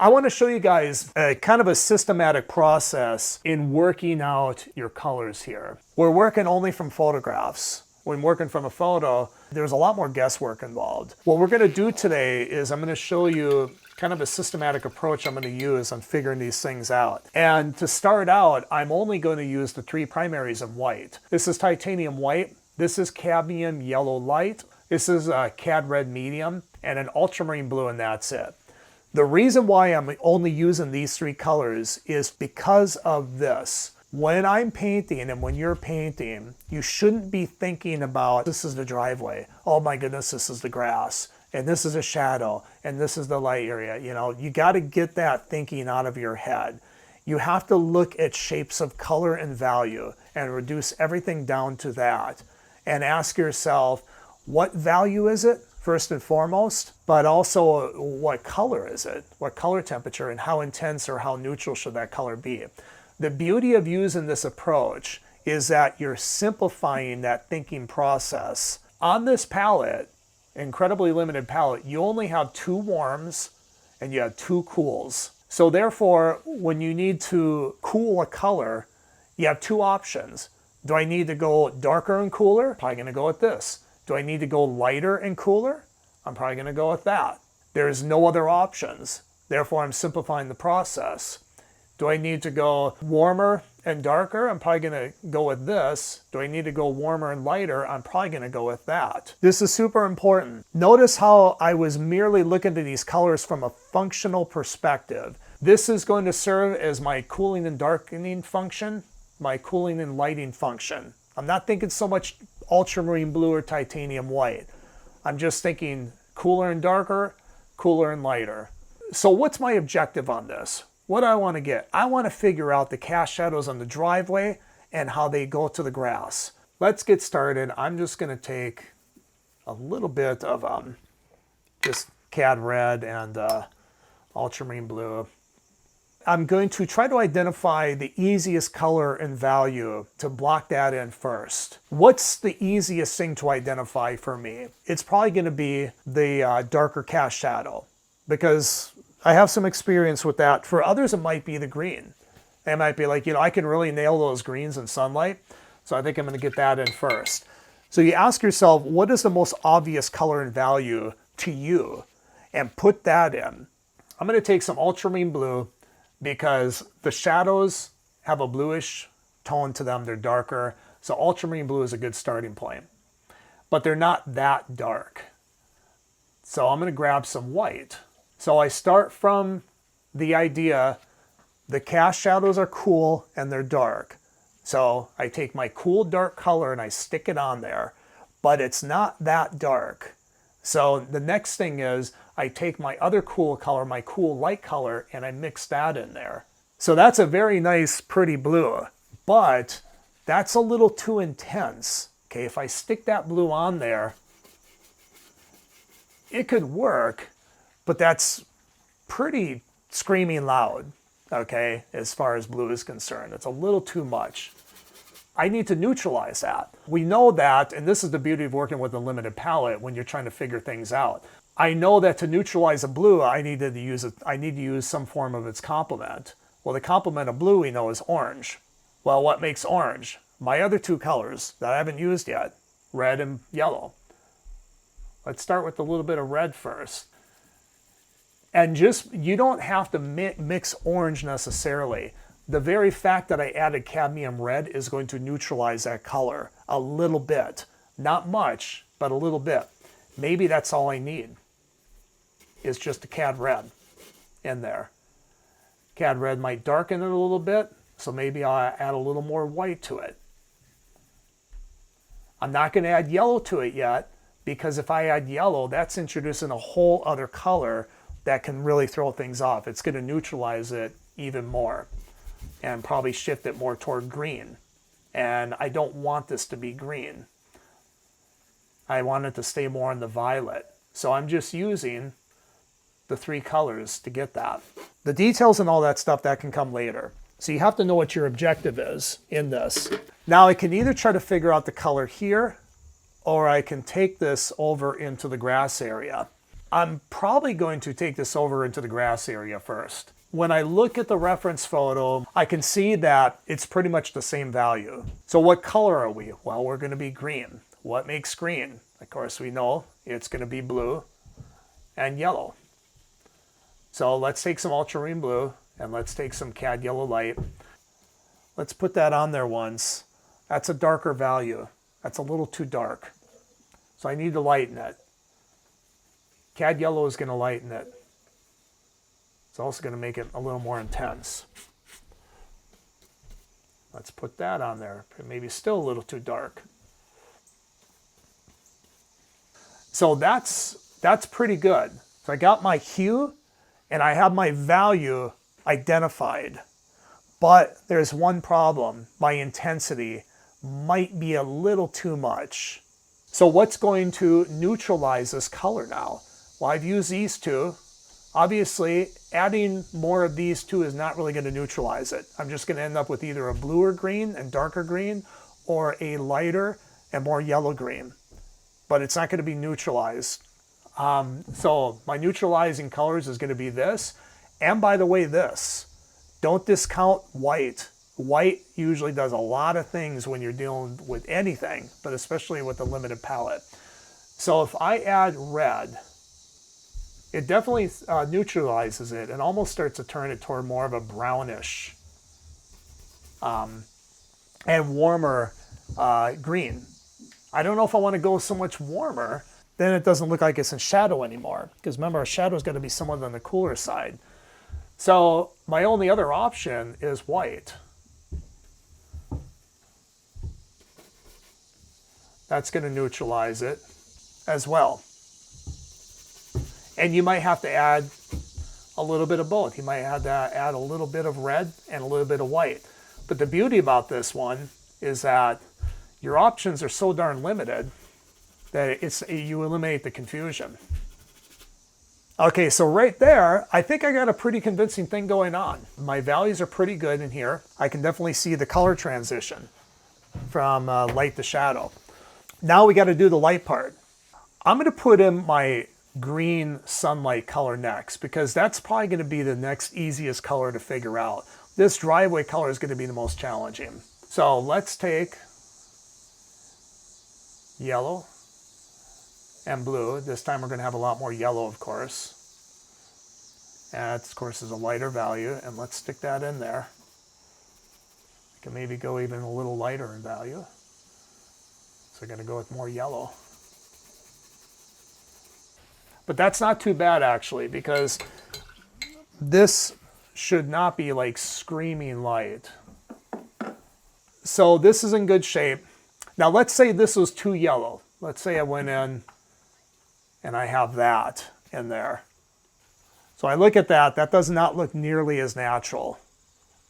I want to show you guys a kind of a systematic process in working out your colors here. We're working only from photographs. When working from a photo, there's a lot more guesswork involved. What we're going to do today is I'm going to show you kind of a systematic approach I'm going to use on figuring these things out. And to start out, I'm only going to use the three primaries of white. This is titanium white, this is cadmium yellow light, this is cad red medium, and an ultramarine blue, and that's it. The reason why I'm only using these three colors is because of this. When I'm painting and when you're painting, you shouldn't be thinking about this is the driveway, oh my goodness, this is the grass, and this is a shadow, and this is the light area. You know, you got to get that thinking out of your head. You have to look at shapes of color and value and reduce everything down to that and ask yourself, what value is it? First and foremost, but also what color is it? What color temperature, and how intense or how neutral should that color be? The beauty of using this approach is that you're simplifying that thinking process. On this palette, incredibly limited palette, you only have two warms and you have two cools. So therefore, when you need to cool a color, you have two options. Do I need to go darker and cooler? Probably gonna go with this. Do I need to go lighter and cooler? I'm probably going to go with that. There's no other options. Therefore, I'm simplifying the process. Do I need to go warmer and darker? I'm probably going to go with this. Do I need to go warmer and lighter? I'm probably going to go with that. This is super important. Notice how I was merely looking at these colors from a functional perspective. This is going to serve as my cooling and darkening function, my cooling and lighting function. I'm not thinking so much ultramarine blue or titanium white. I'm just thinking cooler and darker, cooler and lighter. So what's my objective on this? What do I want to get? I want to figure out the cast shadows on the driveway and how they go to the grass. Let's get started. I'm just going to take a little bit of just cad red and ultramarine blue. I'm going to try to identify the easiest color and value to block that in first. What's the easiest thing to identify for me? It's probably going to be the darker cast shadow, because I have some experience with that. For others, it might be the green. They might be like, you know, I can really nail those greens in sunlight, so I think I'm going to get that in first. So you ask yourself, what is the most obvious color and value to you? And put that in. I'm going to take some ultramarine blue, because the shadows have a bluish tone to them. They're darker. So ultramarine blue is a good starting point. But they're not that dark. So I'm going to grab some white. So I start from the idea the cast shadows are cool and they're dark. So I take my cool dark color and I stick it on there. But it's not that dark. So the next thing is I take my other cool color, my cool light color, and I mix that in there. So that's a very nice, pretty blue, but that's a little too intense. Okay, if I stick that blue on there, it could work, but that's pretty screaming loud, okay, as far as blue is concerned. It's a little too much. I need to neutralize that. We know that, and this is the beauty of working with a limited palette when you're trying to figure things out. I know that to neutralize a blue, I need to use some form of its complement. Well, the complement of blue we know is orange. Well, what makes orange? My other two colors that I haven't used yet, red and yellow. Let's start with a little bit of red first. And just, you don't have to mix orange necessarily. The very fact that I added cadmium red is going to neutralize that color a little bit. Not much, but a little bit. Maybe that's all I need, is just a cad red in there. Cad red might darken it a little bit, so maybe I'll add a little more white to it. I'm not going to add yellow to it yet, because if I add yellow, that's introducing a whole other color that can really throw things off. It's going to neutralize it even more and probably shift it more toward green. And I don't want this to be green. I want it to stay more in the violet. So I'm just using the three colors to get that. The details and all that stuff, that can come later. So you have to know what your objective is in this. Now I can either try to figure out the color here, or I can take this over into the grass area. I'm probably going to take this over into the grass area first. When I look at the reference photo, I can see that it's pretty much the same value. So what color are we? Well, we're going to be green. What makes green? Of course, we know it's going to be blue and yellow. So let's take some ultramarine blue and let's take some cad yellow light. Let's put that on there once. That's a darker value. That's a little too dark. So I need to lighten it. Cad yellow is going to lighten it. It's also going to make it a little more intense. Let's put that on there. Maybe still a little too dark. So that's pretty good. So I got my hue and I have my value identified. But there's one problem. My intensity might be a little too much. So what's going to neutralize this color now? Well, I've used these two. Obviously, adding more of these two is not really going to neutralize it. I'm just going to end up with either a bluer green and darker green or a lighter and more yellow green. But it's not going to be neutralized. So my neutralizing colors is going to be this. And by the way, this. Don't discount white. White usually does a lot of things when you're dealing with anything, but especially with a limited palette. So if I add red, it definitely neutralizes it and almost starts to turn it toward more of a brownish and warmer green. I don't know if I want to go so much warmer, then it doesn't look like it's in shadow anymore. Because remember, our shadow is going to be somewhat on the cooler side. So my only other option is white. That's going to neutralize it as well. And you might have to add a little bit of both. You might have to add a little bit of red and a little bit of white. But the beauty about this one is that your options are so darn limited that you eliminate the confusion. Okay, so right there, I think I got a pretty convincing thing going on. My values are pretty good in here. I can definitely see the color transition from light to shadow. Now we got to do the light part. I'm going to put in my green sunlight color next because that's probably going to be the next easiest color to figure out. This driveway color is going to be the most challenging. So let's take yellow and blue. This time we're going to have a lot more yellow, of course. And that, of course, is a lighter value. And let's stick that in there. I can maybe go even a little lighter in value. So we're going to go with more yellow. But that's not too bad, actually, because this should not be like screaming light. So this is in good shape. Now let's say this was too yellow. Let's say I went in and I have that in there. So I look at that. That does not look nearly as natural.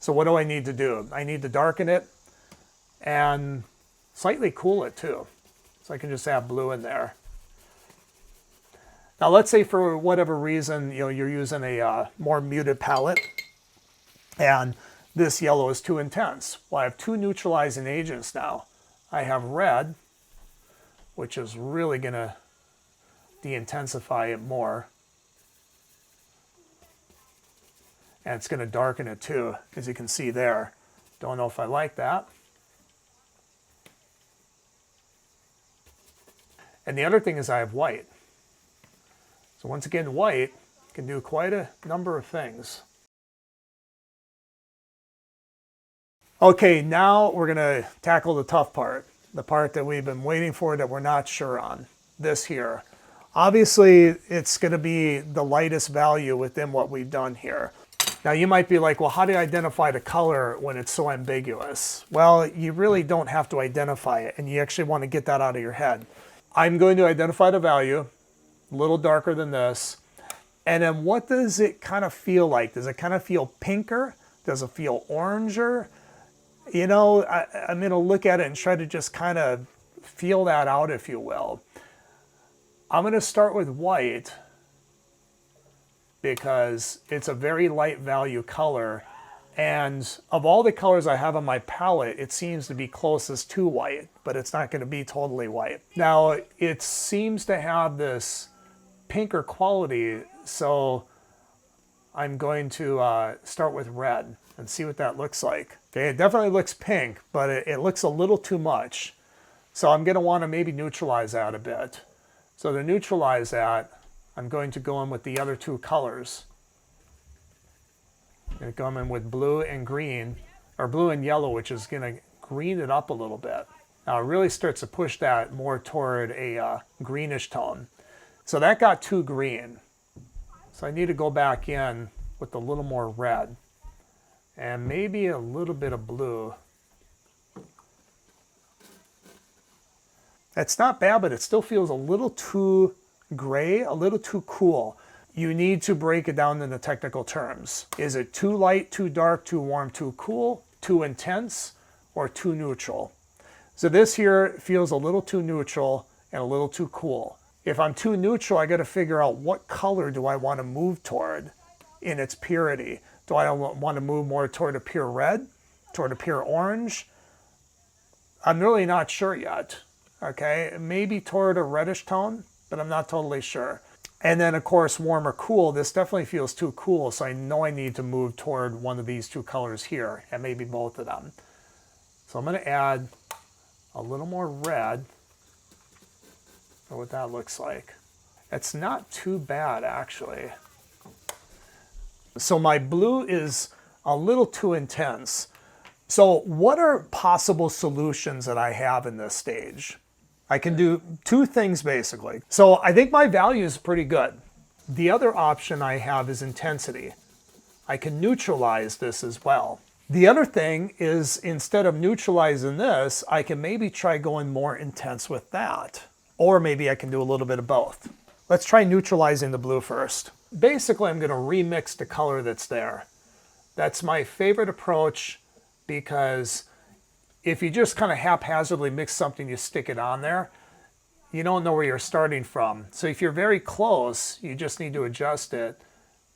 So what do I need to do? I need to darken it and slightly cool it too. So I can just add blue in there. Now let's say for whatever reason, you're using a more muted palette and this yellow is too intense. Well, I have two neutralizing agents now. I have red, which is really going to de-intensify it more. And it's going to darken it too, as you can see there. Don't know if I like that. And the other thing is I have white. So once again, white can do quite a number of things. Okay, now we're going to tackle the tough part, the part that we've been waiting for that we're not sure on, this here. Obviously, it's going to be the lightest value within what we've done here. Now you might be like, well, how do you identify the color when it's so ambiguous? Well, you really don't have to identify it, and you actually want to get that out of your head. I'm going to identify the value, a little darker than this, and then what does it kind of feel like? Does it kind of feel pinker? Does it feel oranger? You know, I'm going to look at it and try to just kind of feel that out, if you will. I'm going to start with white because it's a very light value color. And of all the colors I have on my palette, it seems to be closest to white, but it's not going to be totally white. Now, it seems to have this pinker quality, so I'm going to start with red and see what that looks like. Okay, it definitely looks pink, but it looks a little too much. So I'm going to want to maybe neutralize that a bit. So to neutralize that, I'm going to go in with the other two colors. I'm going to go in with blue and green, or blue and yellow, which is going to green it up a little bit. Now it really starts to push that more toward a greenish tone. So that got too green. So I need to go back in with a little more red and maybe a little bit of blue. It's not bad, but it still feels a little too gray, a little too cool. You need to break it down into technical terms. Is it too light, too dark, too warm, too cool, too intense, or too neutral? So this here feels a little too neutral and a little too cool. If I'm too neutral, I got to figure out what color do I want to move toward in its purity. Do I want to move more toward a pure red, toward a pure orange? I'm really not sure yet. Okay, maybe toward a reddish tone, but I'm not totally sure. And then of course, warm or cool, this definitely feels too cool, so I know I need to move toward one of these two colors here, and maybe both of them. So I'm going to add a little more red for what that looks like. It's not too bad, actually. So my blue is a little too intense. So what are possible solutions that I have in this stage? I can do two things basically. So I think my value is pretty good. The other option I have is intensity. I can neutralize this as well. The other thing is, instead of neutralizing this, I can maybe try going more intense with that. Or maybe I can do a little bit of both. Let's try neutralizing the blue first. Basically, I'm going to remix the color that's there. That's my favorite approach, because if you just kind of haphazardly mix something, you stick it on there, you don't know where you're starting from. So if you're very close, you just need to adjust it.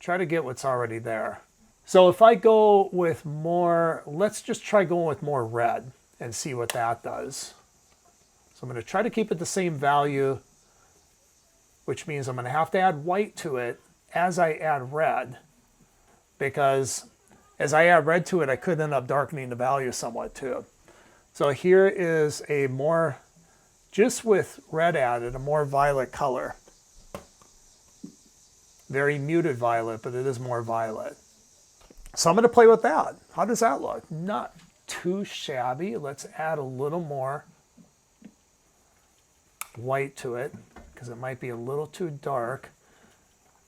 Try to get what's already there. So if I go with more, let's just try going with more red and see what that does. So I'm going to try to keep it the same value, which means I'm going to have to add white to it as I add red, because as I add red to it, I could end up darkening the value somewhat too. So here is a more, just with red added, a more violet color. Very muted violet, but it is more violet. So I'm going to play with that. How does that look? Not too shabby. Let's add a little more white to it, because it might be a little too dark.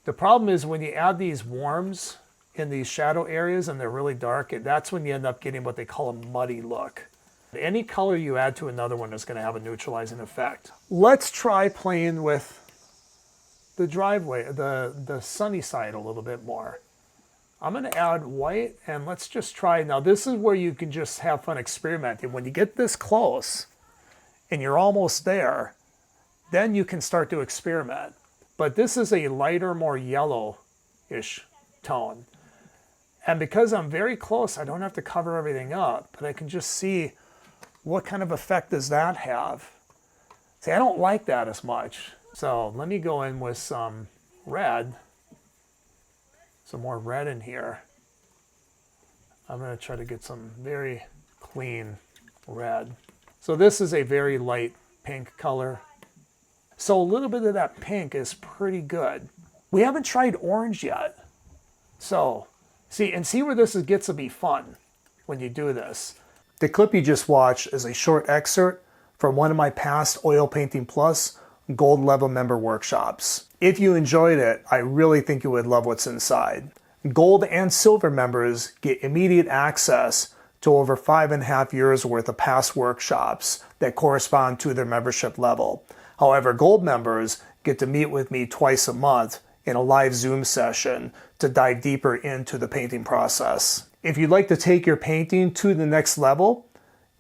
The problem is when you add these warms in these shadow areas and they're really dark, that's when you end up getting what they call a muddy look. Any color you add to another one is going to have a neutralizing effect. Let's try playing with the driveway, the sunny side a little bit more. I'm going to add white, and let's just try. Now this is where you can just have fun experimenting. When you get this close and you're almost there, then you can start to experiment. But this is a lighter, more yellow-ish tone. And because I'm very close, I don't have to cover everything up, but I can just see what kind of effect does that have. See, I don't like that as much. So let me go in with some red, some more red in here. I'm going to try to get some very clean red. So this is a very light pink color. So a little bit of that pink is pretty good. We haven't tried orange yet. So see where this gets to be fun when you do this. The clip you just watched is a short excerpt from one of my past Oil Painting Plus Gold level member workshops. If you enjoyed it, I really think you would love what's inside. Gold and silver members get immediate access to over 5.5 years worth of past workshops that correspond to their membership level. However, gold members get to meet with me twice a month in a live Zoom session to dive deeper into the painting process. If you'd like to take your painting to the next level,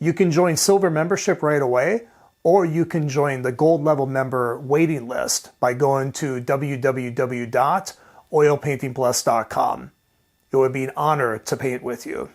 you can join silver membership right away, or you can join the gold level member waiting list by going to www.oilpaintingplus.com. It would be an honor to paint with you.